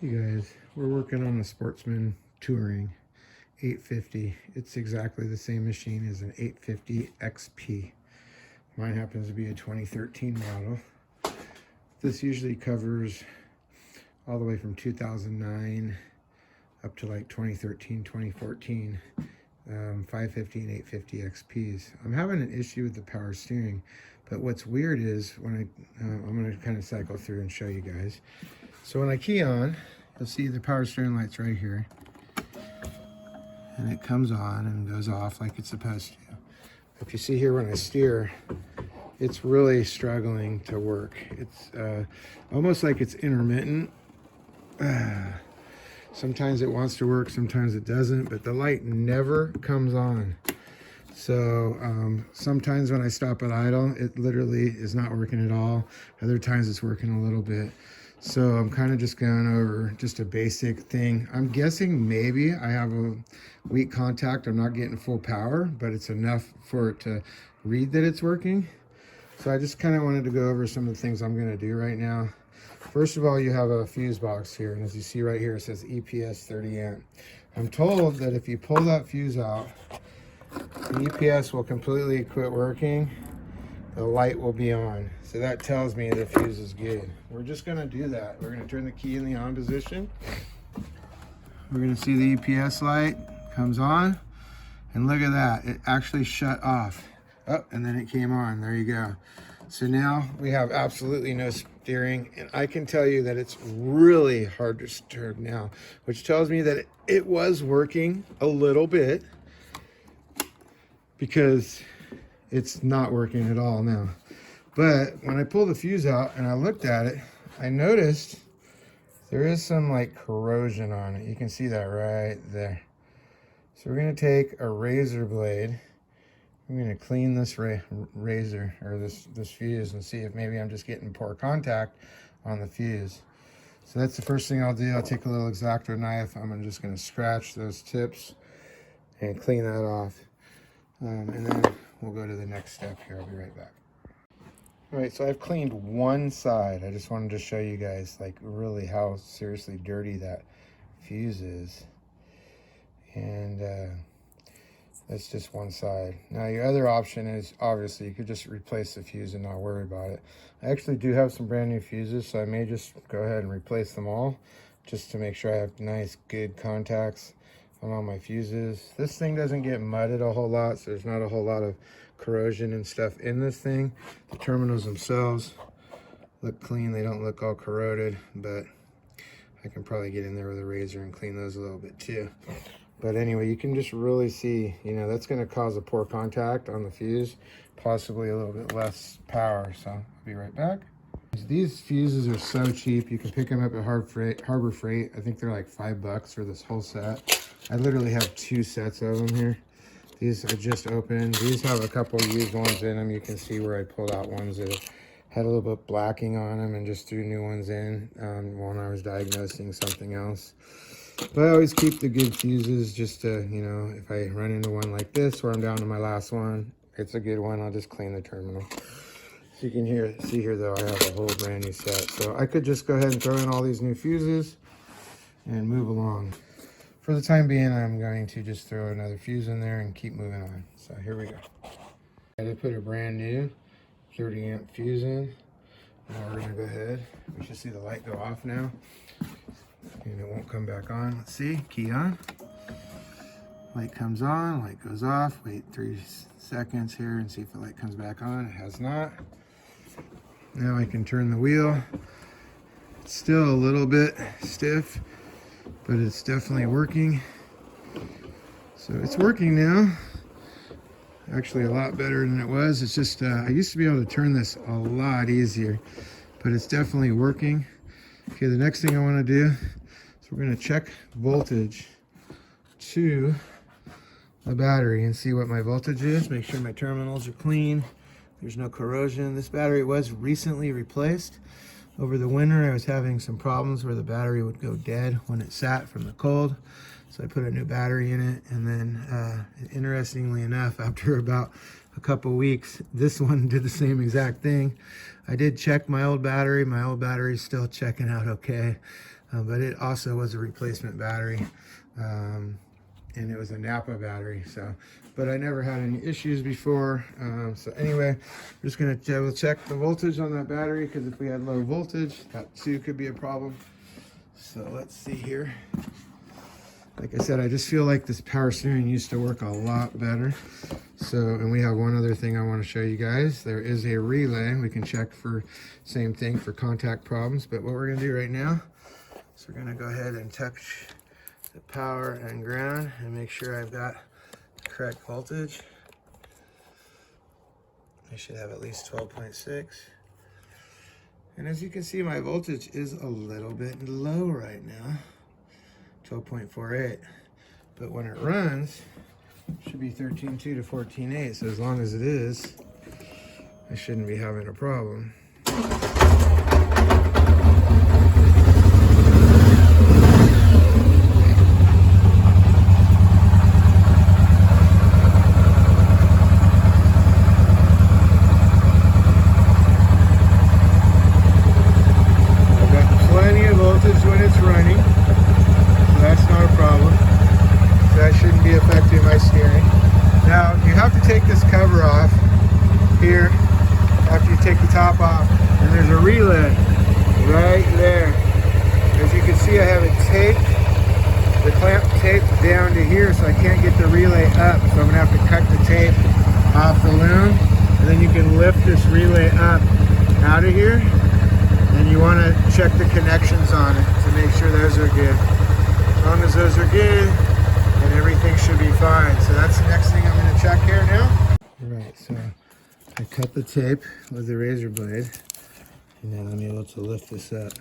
Hey guys, we're working on a Sportsman Touring 850. It's exactly the same machine as an 850 XP. Mine happens to be a 2013 model. This usually covers all the way from 2009 up to like 2013, 2014, 550 and 850 XPs. I'm having an issue with the power steering, but what's weird is when I'm going to kind of cycle through and show you guys. So when I key on, you'll see the power steering light's right here. And it comes on and goes off like it's supposed to. If you see here when I steer, it's really struggling to work. It's almost like it's intermittent. Sometimes it wants to work, sometimes it doesn't, but the light never comes on. So sometimes when I stop at idle, it literally is not working at all. Other times it's working a little bit. So I'm kind of just going over just a basic thing. I'm guessing maybe I have a weak contact. I'm not getting full power, but it's enough for it to read that it's working. So I just kind of wanted to go over some of the things I'm going to do right now. First of all, you have a fuse box here, and as you see right here, it says EPS 30 amp. I'm told that if you pull that fuse out, the EPS will completely quit working. The light will be on. So that tells me the fuse is good. We're just gonna do that. We're gonna turn the key in the on position. We're gonna see the EPS light comes on, and look at that, it actually shut off. Oh, and then it came on, there you go. So now we have absolutely no steering, and I can tell you that it's really hard to steer now, which tells me that it was working a little bit, because it's not working at all now. But when I pulled the fuse out and I looked at it, I noticed there is some like corrosion on it. You can see that right there. So we're gonna take a razor blade. I'm gonna clean this razor or this fuse and see if maybe I'm just getting poor contact on the fuse. So that's the first thing I'll do. I'll take a little X-Acto knife. I'm just gonna scratch those tips and clean that off. And then we'll go to the next step here. I'll be right back. All right, so I've cleaned one side. I just wanted to show you guys like really how seriously dirty that fuse is. And that's just one side. Now your other option is obviously you could just replace the fuse and not worry about it. I actually do have some brand new fuses, so I may just go ahead and replace them all just to make sure I have nice, good contacts on all my fuses. This thing doesn't get mudded a whole lot, so there's not a whole lot of corrosion and stuff in this thing. The terminals themselves look clean. They don't look all corroded, but I can probably get in there with a razor and clean those a little bit too. But anyway, you can just really see, you know, that's going to cause a poor contact on the fuse, possibly a little bit less power. So I'll be right back. These fuses are so cheap. You can pick them up at Harbor Freight. I think they're like $5 for this whole set. I literally have 2 sets of them here. These are just open. These have a couple used ones in them. You can see where I pulled out ones that had a little bit blacking on them and just threw new ones in when I was diagnosing something else. But I always keep the good fuses just to, you know, if I run into one like this where I'm down to my last one, it's a good one, I'll just clean the terminal. So you can see here though, I have a whole brand new set. So I could just go ahead and throw in all these new fuses and move along. For the time being, I'm going to just throw another fuse in there and keep moving on. So here we go. I did put a brand new 30 amp fuse in. Now we're gonna go ahead. We should see the light go off now. And it won't come back on. Let's see, key on. Light comes on, light goes off. Wait 3 seconds here and see if the light comes back on. It has not. Now I can turn the wheel. It's still a little bit stiff, but it's definitely working. So it's working now. Actually a lot better than it was. It's just, I used to be able to turn this a lot easier, but it's definitely working. Okay, the next thing I want to do is we're going to check voltage to the battery and see what my voltage is. Make sure my terminals are clean. There's no corrosion. This battery was recently replaced. Over the winter, I was having some problems where the battery would go dead when it sat from the cold. So I put a new battery in it, and then interestingly enough, after about a couple weeks, this one did the same exact thing. I did check my old battery. My old battery is still checking out okay. but it also was a replacement battery, and it was a Napa battery. So, but I never had any issues before. So anyway, I'm just gonna double check the voltage on that battery, because if we had low voltage, that too could be a problem. So let's see here. Like I said, I just feel like this power steering used to work a lot better. So, and we have one other thing I want to show you guys. There is a relay. We can check for same thing for contact problems. But what we're going to do right now is we're going to go ahead and touch the power and ground and make sure I've got the correct voltage. I should have at least 12.6. And as you can see, my voltage is a little bit low right now. 12.48, but when it runs, it should be 13.2 to 14.8. So as long as it is, I shouldn't be having a problem. I've got plenty of voltage when it's running. That's not a problem. So that shouldn't be affecting my steering. Now, you have to take this cover off here after you take the top off, and there's a relay right there. As you can see, I have it taped, the clamp taped down to here, so I can't get the relay up. So I'm gonna have to cut the tape off the loom, and then you can lift this relay up out of here, and you wanna check the connections on it to make sure those are good. As long as those are good, then everything should be fine. So that's the next thing I'm going to check here now. All right, so I cut the tape with the razor blade, and now I'm able to lift this up.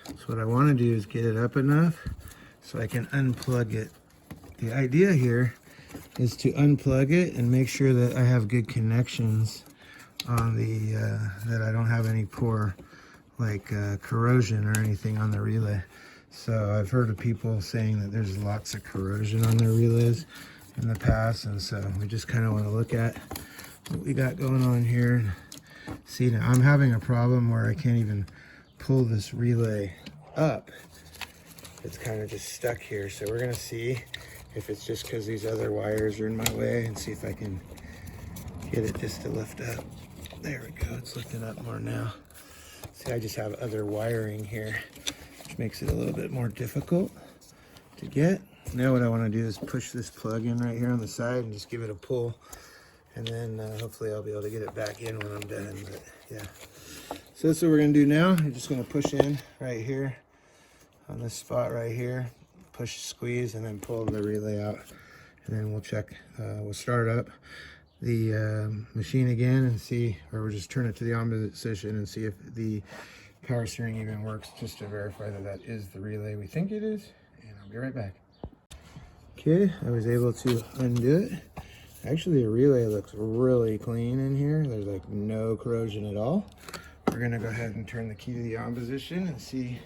So what I want to do is get it up enough so I can unplug it. The idea here is to unplug it and make sure that I have good connections on the, that I don't have any poor corrosion or anything on the relay. So I've heard of people saying that there's lots of corrosion on their relays in the past, and so we just kind of want to look at what we got going on here. See, now I'm having a problem where I can't even pull this relay up. It's kind of just stuck here, so we're going to see if it's just because these other wires are in my way, and see if I can get it just to lift up. There we go, it's lifting up more now. See, I just have other wiring here, which makes it a little bit more difficult to get. Now what I want to do is push this plug in right here on the side and just give it a pull, and then hopefully I'll be able to get it back in when I'm done. But yeah, so that's what we're going to do now. I'm just going to push in right here on this spot right here, push, squeeze, and then pull the relay out, and then we'll check, we'll start up the machine again and see, or we'll just turn it to the opposite position and see if the power steering even works, just to verify that that is the relay we think it is, and I'll be right back. Okay, I was able to undo it. Actually, the relay looks really clean in here. There's like no corrosion at all. We're gonna go ahead and turn the key to the on position and see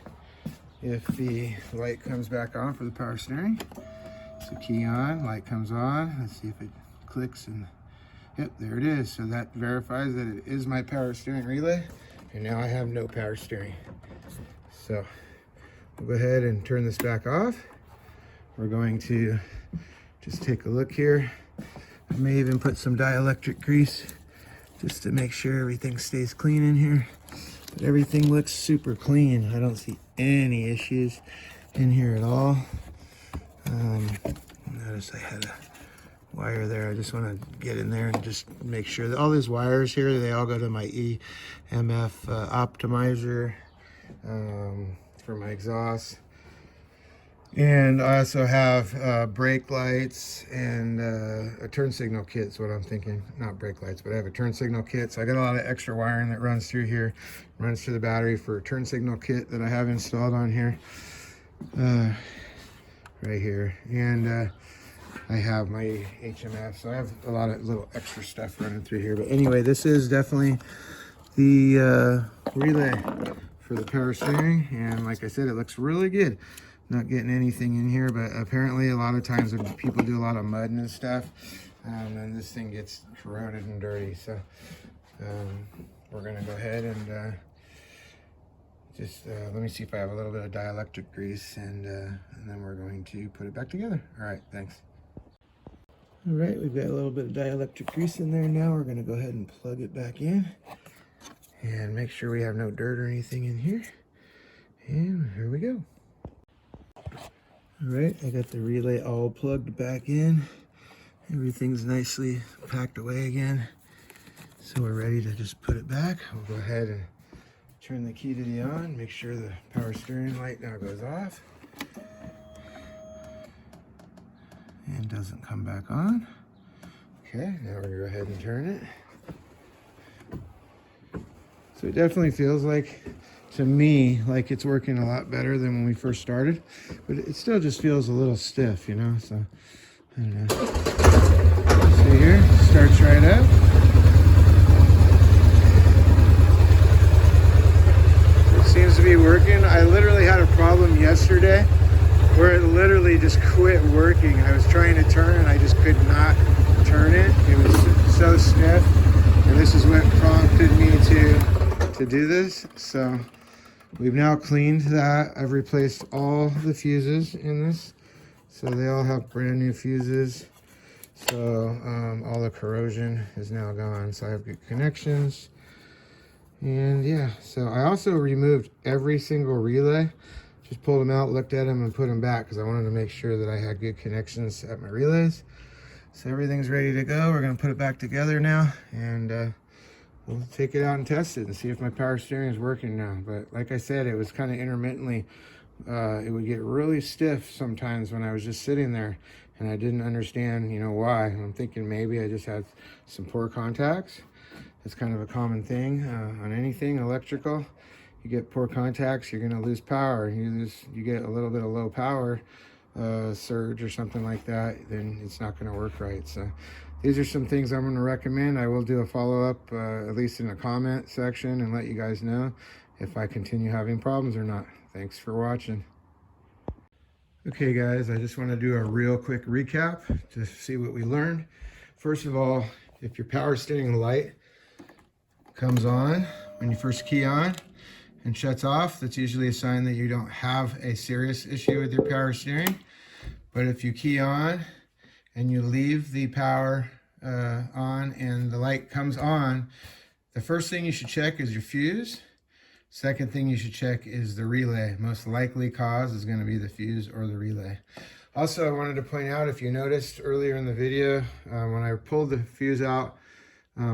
if the light comes back on for the power steering. So key on, light comes on. Let's see if it clicks, and yep, there it is. So that verifies that it is my power steering relay. And now I have no power steering. So we'll go ahead and turn this back off. We're going to just take a look here. I may even put some dielectric grease just to make sure everything stays clean in here. But everything looks super clean. I don't see any issues in here at all. Notice I had a wire there. I just want to get in there and just make sure that all these wires here, they all go to my EMF optimizer for my exhaust. And I also have brake lights and a turn signal kit is what I'm thinking. Not brake lights, but I have a turn signal kit. So I got a lot of extra wiring that runs through here, runs through the battery for a turn signal kit that I have installed on here, right here. And I have my HMF, so I have a lot of little extra stuff running through here. But anyway, this is definitely the relay for the power steering. And like I said, it looks really good. Not getting anything in here, but apparently a lot of times when people do a lot of mudding and stuff, and this thing gets corroded and dirty. So we're gonna go ahead and Just let me see if I have a little bit of dielectric grease, and then we're going to put it back together. All right, thanks. All right, we've got a little bit of dielectric grease in there now. We're gonna go ahead and plug it back in and make sure we have no dirt or anything in here. And here we go. All right, I got the relay all plugged back in. Everything's nicely packed away again. So we're ready to just put it back. We'll go ahead and turn the key to the on, make sure the power steering light now goes off. And doesn't come back on. Okay, now we're gonna go ahead and turn it. So it definitely feels like, to me, like it's working a lot better than when we first started, but it still just feels a little stiff, you know, so I don't know. See here, starts right up. It seems to be working. I literally had a problem yesterday where it literally just quit working. I was trying to turn and I just could not turn it. It was so stiff, and this is what prompted me to do this. So we've now cleaned that. I've replaced all the fuses in this, so they all have brand new fuses. So all the corrosion is now gone, so I have good connections. And yeah, so I also removed every single relay. Just pulled them out, looked at them, and put them back because I wanted to make sure that I had good connections at my relays. So everything's ready to go. We're going to put it back together now, and we'll take it out and test it and see if my power steering is working now. But like I said, it was kind of intermittently. It would get really stiff sometimes when I was just sitting there, and I didn't understand, you know, why. I'm thinking maybe I just had some poor contacts. That's kind of a common thing on anything electrical. You get poor contacts, you're going to lose power. You get a little bit of low power surge or something like that, then it's not going to work right. So these are some things I'm going to recommend. I will do a follow-up, at least in the comment section, and let you guys know if I continue having problems or not. Thanks for watching. Okay guys, I just want to do a real quick recap to see what we learned. First of all, if your power steering light comes on when you first key on and shuts off, that's usually a sign that you don't have a serious issue with your power steering. But if you key on and you leave the power on and the light comes on, the first thing you should check is your fuse. Second thing you should check is the relay. Most likely cause is going to be the fuse or the relay. Also, I wanted to point out, if you noticed earlier in the video, when I pulled the fuse out,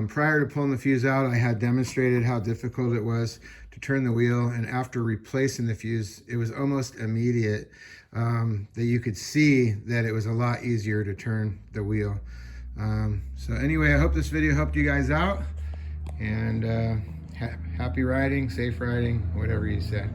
prior to pulling the fuse out, I had demonstrated how difficult it was to turn the wheel, and after replacing the fuse, it was almost immediate that you could see that it was a lot easier to turn the wheel. So anyway, I hope this video helped you guys out, and happy riding, safe riding, whatever you say.